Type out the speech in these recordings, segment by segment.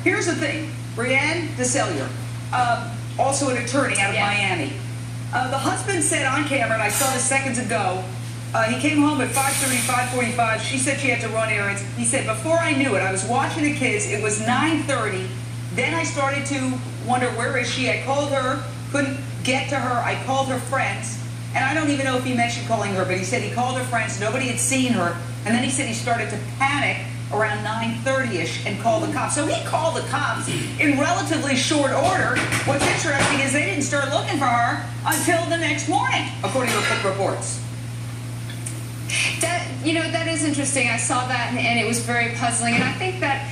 Here's the thing. Brianne DeSellier, also an attorney out of Miami. The husband said on camera, and I saw this seconds ago, he came home at 5:30, 5:45. She said she had to run errands. He said, before I knew it, I was watching the kids. It was 9:30. Then I started to wonder, where is she? I called her, couldn't get to her. I called her friends. And I don't even know if he mentioned calling her, but he said he called her friends. Nobody had seen her. And then he said he started to panic around 9:30ish and called the cops. So he called the cops in relatively short order. What's interesting is they didn't start looking for her until the next morning, according to reports. That is interesting. I saw that, and it was very puzzling. And I think that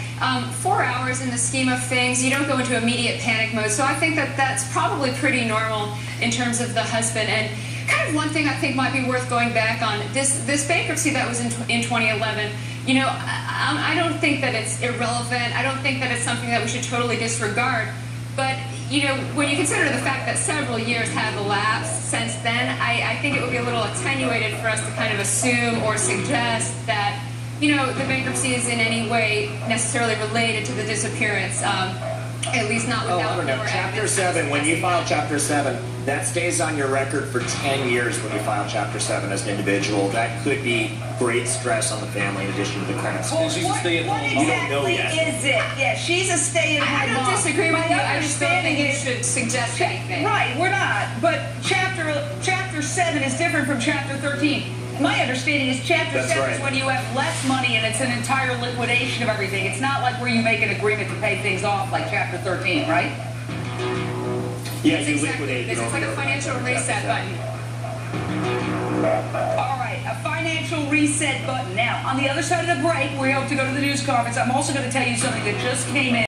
4 hours in the scheme of things, you don't go into immediate panic mode. So I think that that's probably pretty normal in terms of the husband. And kind of one thing I think might be worth going back on, this bankruptcy that was in 2011, I don't think that it's irrelevant. I don't think that it's something that we should totally disregard. But, when you consider the fact that several years have elapsed since then, I think it would be a little attenuated for us to kind of assume or suggest that, the bankruptcy is in any way necessarily related to the disappearance. At least not without more evidence. Chapter 7, when you file Chapter 7, that stays on your record for 10 years when you file Chapter 7 as an individual. That could be great stress on the family in addition to the credit score. Well, what exactly is it? Yeah, she's a stay-at-home mom. I don't disagree with you. I just don't think you should suggest anything. Right, we're not. But Chapter 7 is different from Chapter 13. My understanding is Chapter 7 is when you have less money and it's an entire liquidation of everything. It's not like where you make an agreement to pay things off like Chapter 13, right? Yeah, you liquidate. It's like a financial reset button. All right, a financial reset button. Now, on the other side of the break, we hope to go to the news conference. I'm also going to tell you something that just came in.